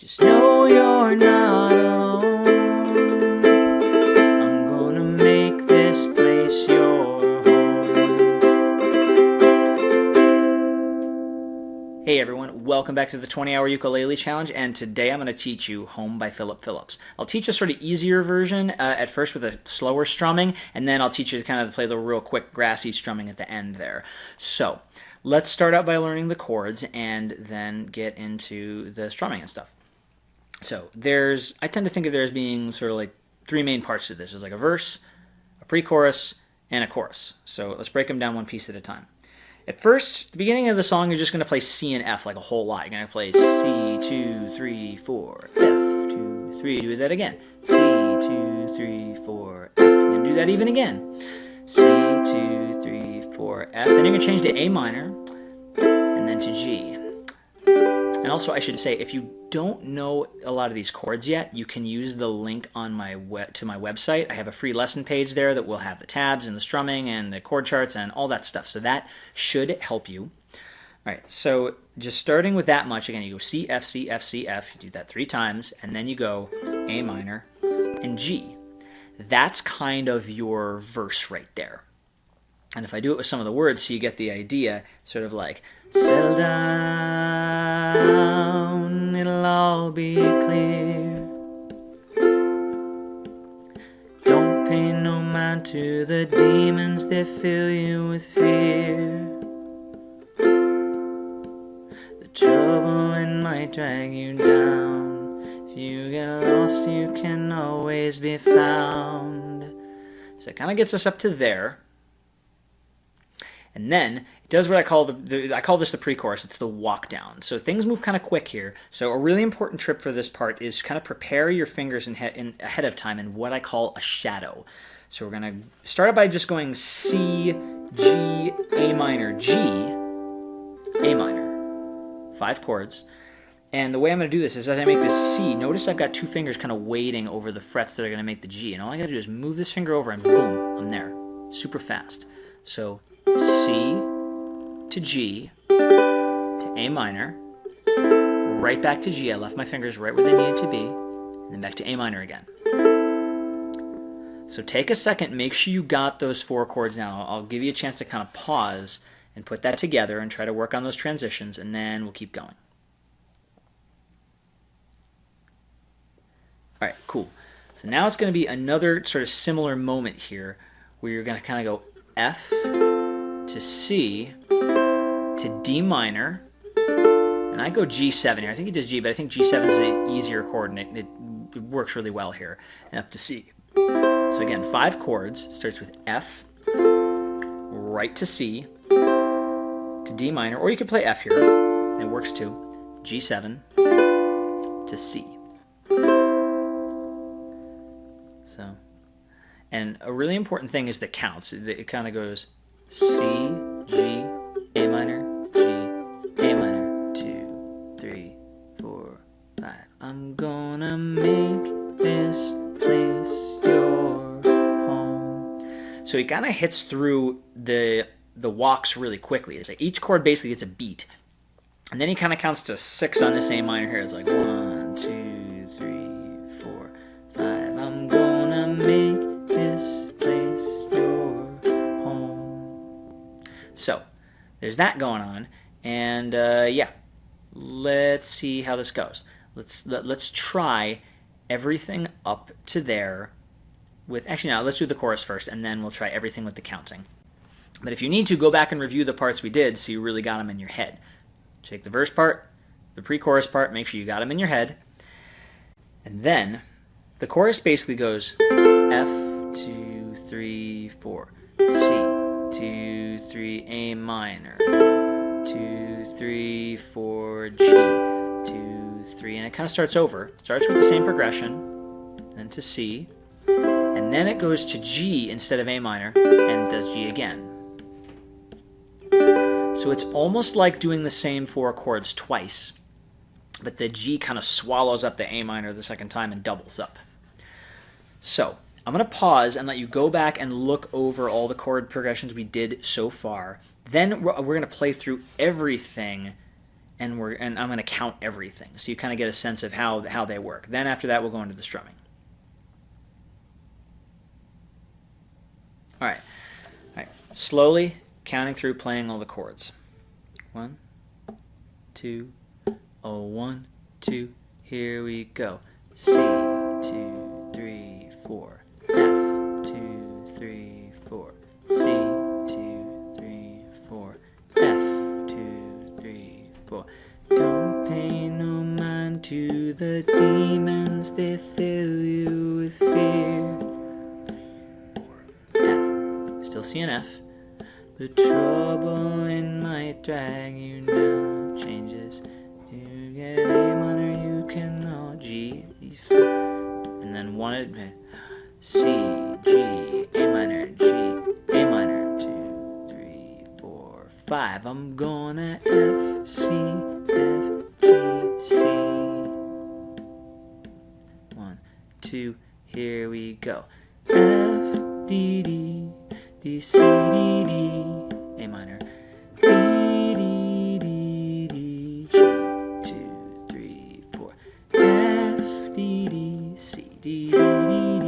Just know you're not alone. I'm gonna make this place your home. Hey everyone, welcome back to the 20-Hour Ukulele Challenge, and today I'm going to teach you Home by Philip Phillips. I'll teach a sort of easier version at first with a slower strumming, and then I'll teach you to kind of play the real quick grassy strumming at the end there. So, let's start out by learning the chords and then get into the strumming and stuff. So I tend to think of there as being sort of like three main parts to this. There's like a verse, a pre-chorus, and a chorus. So let's break them down one piece at a time. At first, the beginning of the song, you're just going to play C and F like a whole lot. You're going to play C, 2, 3, 4, F, 2, 3. Do that again. C, 2, 3, 4, F. You're going to do that even again. C, 2, 3, 4, F. Then you're going to change to A minor, and then to G. And also, I should say, if you don't know a lot of these chords yet, you can use the link on to my website. I have a free lesson page there that will have the tabs and the strumming and the chord charts and all that stuff. So that should help you. All right, so just starting with that much, again, you go C, F, C, F, C, F. You do that 3 times, and then you go A minor and G. That's kind of your verse right there. And if I do it with some of the words so you get the idea, sort of like, settle down, it'll all be clear. Don't pay no mind to the demons that fill you with fear. The trouble it might drag you down. If you get lost, you can always be found. So it kind of gets us up to there. And then it does what I call I call this the pre-chorus. It's the walk down. So things move kind of quick here. So a really important trip for this part is kind of prepare your fingers ahead of time in what I call a shadow. So we're going to start out by just going C, G, A minor, G, A minor. 5 chords. And the way I'm going to do this is as I make this C, notice I've got 2 fingers kind of waiting over the frets that are going to make the G. And all I got to do is move this finger over and boom, I'm there. Super fast. So C to G to A minor, right back to G. I left my fingers right where they needed to be, and then back to A minor again. So take a second, make sure you got those 4 chords down. I'll give you a chance to kind of pause and put that together and try to work on those transitions, and then we'll keep going. All right, cool. So now it's going to be another sort of similar moment here where you're going to kind of go F to C to D minor, and I go G7 here. I think he does G, but I think G7 is an easier chord, and it works really well here, and up to C. So again, 5 chords. It starts with F, right to C, to D minor, or you could play F here. It works too. G7 to C. So, and a really important thing is the counts. It kind of goes C, G, A minor, G, A minor, 2, 3, 4, 5. I'm gonna make this place your home. So he kind of hits through the walks really quickly. It's like each chord basically gets a beat. And then he kind of counts to 6 on this A minor here. It's like 1, 2, 3, 4, 5. I'm gonna make this place your home. So there's that going on, and yeah, let's see how this goes. Let's try everything up to there with, actually no, let's do the chorus first, and then we'll try everything with the counting. But if you need to, go back and review the parts we did so you really got them in your head. Take the verse part, the pre-chorus part, make sure you got them in your head, and then the chorus basically goes F, 2, 3, 4, C, 2, 3, A minor, 2, 3, 4, G, 2, 3, and it kind of starts over. It starts with the same progression, then to C, and then it goes to G instead of A minor, and does G again. So it's almost like doing the same 4 chords twice, but the G kind of swallows up the A minor the second time and doubles up. So I'm going to pause and let you go back and look over all the chord progressions we did so far. Then we're going to play through everything and I'm going to count everything, so you kind of get a sense of how they work. Then after that, we'll go into the strumming. All right, slowly counting through, playing all the chords. 1, 2, oh 1, 2, here we go. C, 2, 3, 4. F, 2, 3, 4. C, 2, 3, 4. F, 2, 3, 4. Don't pay no mind to the demons, they fill you with fear. F, still C and F. The trouble in might drag you down. Changes. You get A minor, you can all G, and then one C, G, A minor, G, A minor, 2, 3, 4, 5. I'm gonna F, C, F, G, C. 1, 2, here we go. F, D, D, D, C, D, D, A minor, D, D, D, D, G, 2, 3, 4. F, D, D, C, D, D, D,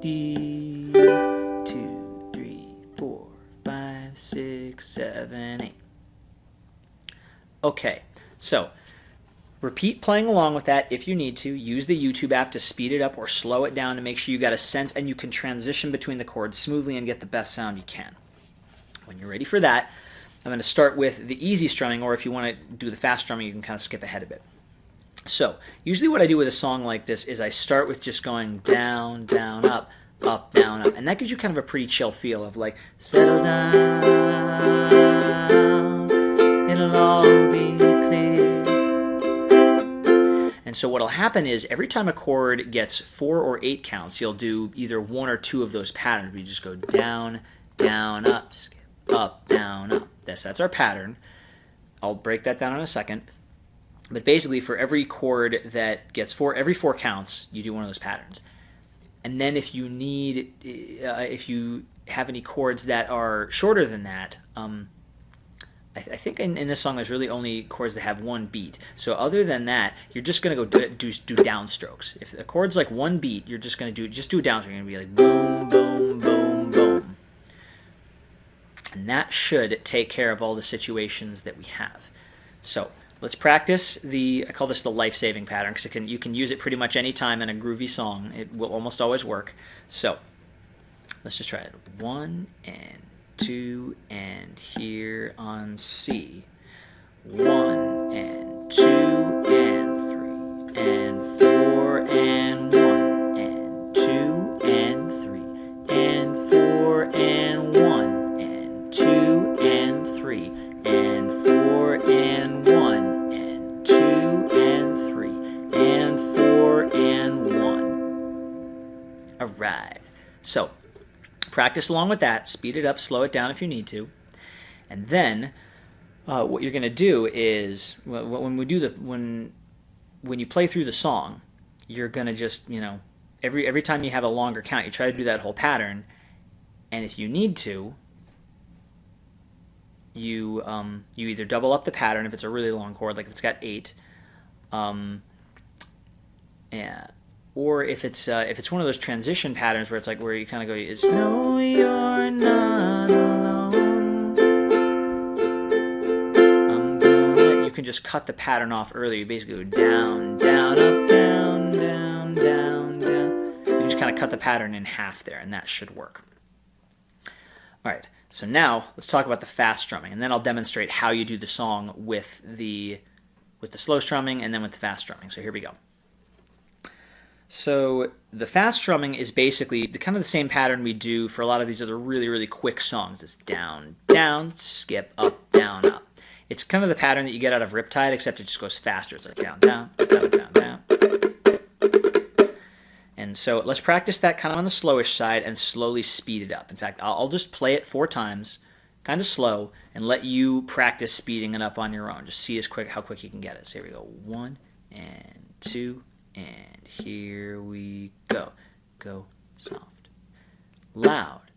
D, D, 2, 3, 4, 5, 6, 7, 8. Okay, so repeat playing along with that if you need to. Use the YouTube app to speed it up or slow it down to make sure you got a sense and you can transition between the chords smoothly and get the best sound you can. When you're ready for that, I'm going to start with the easy strumming, or if you want to do the fast strumming, you can kind of skip ahead a bit. So usually what I do with a song like this is I start with just going down, down, up, down, up. And that gives you kind of a pretty chill feel of like, settle down, it'll all be clear. And so what'll happen is every time a chord gets 4 or 8 counts, you'll do either 1 or 2 of those patterns. We just go down, down, up, skip, up, down, up. That's our pattern. I'll break that down in a second. But basically, for every chord that gets every 4 counts, you do one of those patterns. And then if you need, if you have any chords that are shorter than that, I think in this song there's really only chords that have 1 beat. So other than that, you're just going to go do downstrokes. If the chord's like 1 beat, you're just going to do a downstroke. You're going to be like boom, boom, boom, boom. And that should take care of all the situations that we have. So let's practice I call this the life-saving pattern, because you can use it pretty much any time in a groovy song. It will almost always work. So let's just try it. 1 and 2 and here on C. 1 and 2 and 3 and 4 and 1 and 2 and 3 and 4 and 1 and 2 and 3 and 4 and 1 and 2 and 3 and 4 and 1. All right. So practice along with that. Speed it up, slow it down if you need to. And then what you're going to do is when you play through the song, you're going to just, every time you have a longer count, you try to do that whole pattern. And if you need to, you either double up the pattern if it's a really long chord, like if it's got 8, or if it's one of those transition patterns where it's like where you kind of go, it's no, you're not alone. You can just cut the pattern off early. You basically go down, down, up, down, down, down, down. You just kind of cut the pattern in half there, and that should work. All right. So now let's talk about the fast strumming, and then I'll demonstrate how you do the song with the slow strumming and then with the fast strumming. So here we go. So the fast strumming is basically kind of the same pattern we do for a lot of these other really, really quick songs. It's down, down, skip, up, down, up. It's kind of the pattern that you get out of Riptide, except it just goes faster. It's like down, down, down, down, down. And so let's practice that kind of on the slowish side and slowly speed it up. In fact, I'll just play it 4 times, kind of slow, and let you practice speeding it up on your own. Just see how quick you can get it. So here we go. 1 and 2 and here we go. Go soft, loud,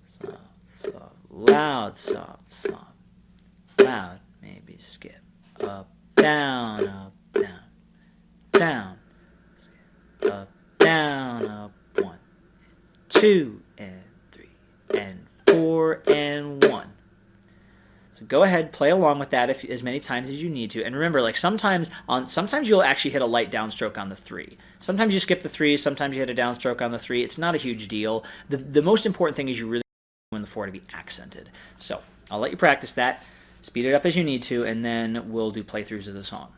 soft, soft, loud, soft, soft, loud, maybe skip, up, down, up, down, down, up, down, up, 1, 2, and 3, and 4, and 1. So go ahead, play along with that as many times as you need to. And remember, like sometimes you'll actually hit a light downstroke on the 3. Sometimes you skip the 3, sometimes you hit a downstroke on the 3. It's not a huge deal. The most important thing is you really want the 4 to be accented. So I'll let you practice that. Speed it up as you need to, and then we'll do playthroughs of the song.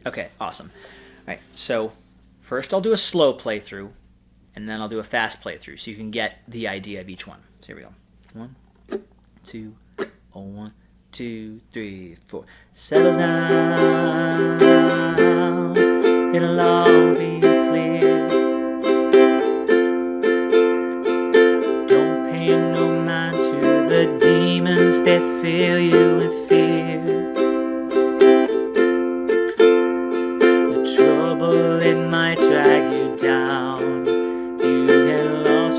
Okay, awesome. All right, so first I'll do a slow playthrough, and then I'll do a fast playthrough so you can get the idea of each one. So here we go. 1, 2, 1, 2, 3, 4. Settle down, it'll all be clear. Don't pay no mind to the demons that fill you with fear. The trouble, it might drag you down.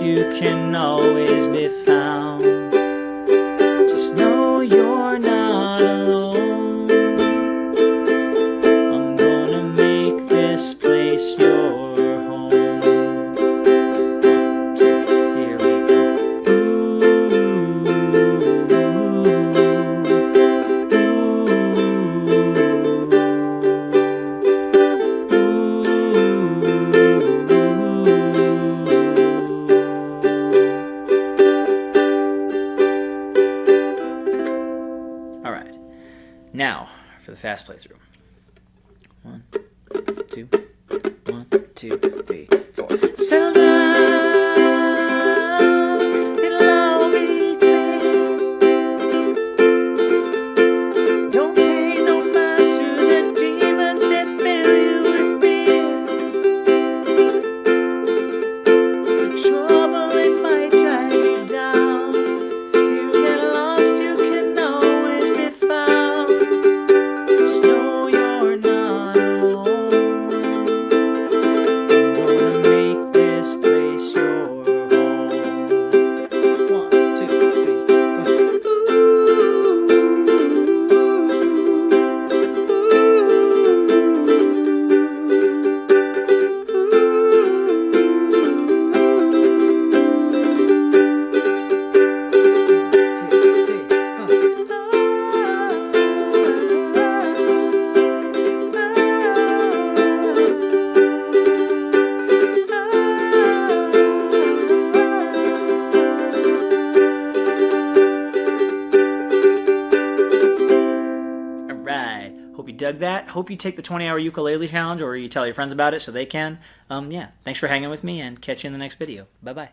You can always be found. Just know you're not alone. I'm gonna make this place your home. 1, 2, here we go. Ooh, now for the fast playthrough. 1, 2, 1, 2, 3, 4. Settle down, it'll all be clear. Don't pay no mind to the demons that fill you with fear. The trouble, it might drag you down. You get lost, you can always be found. Hope you dug that. Hope you take the 20-hour ukulele challenge, or you tell your friends about it so they can. Yeah, thanks for hanging with me, and catch you in the next video. Bye-bye.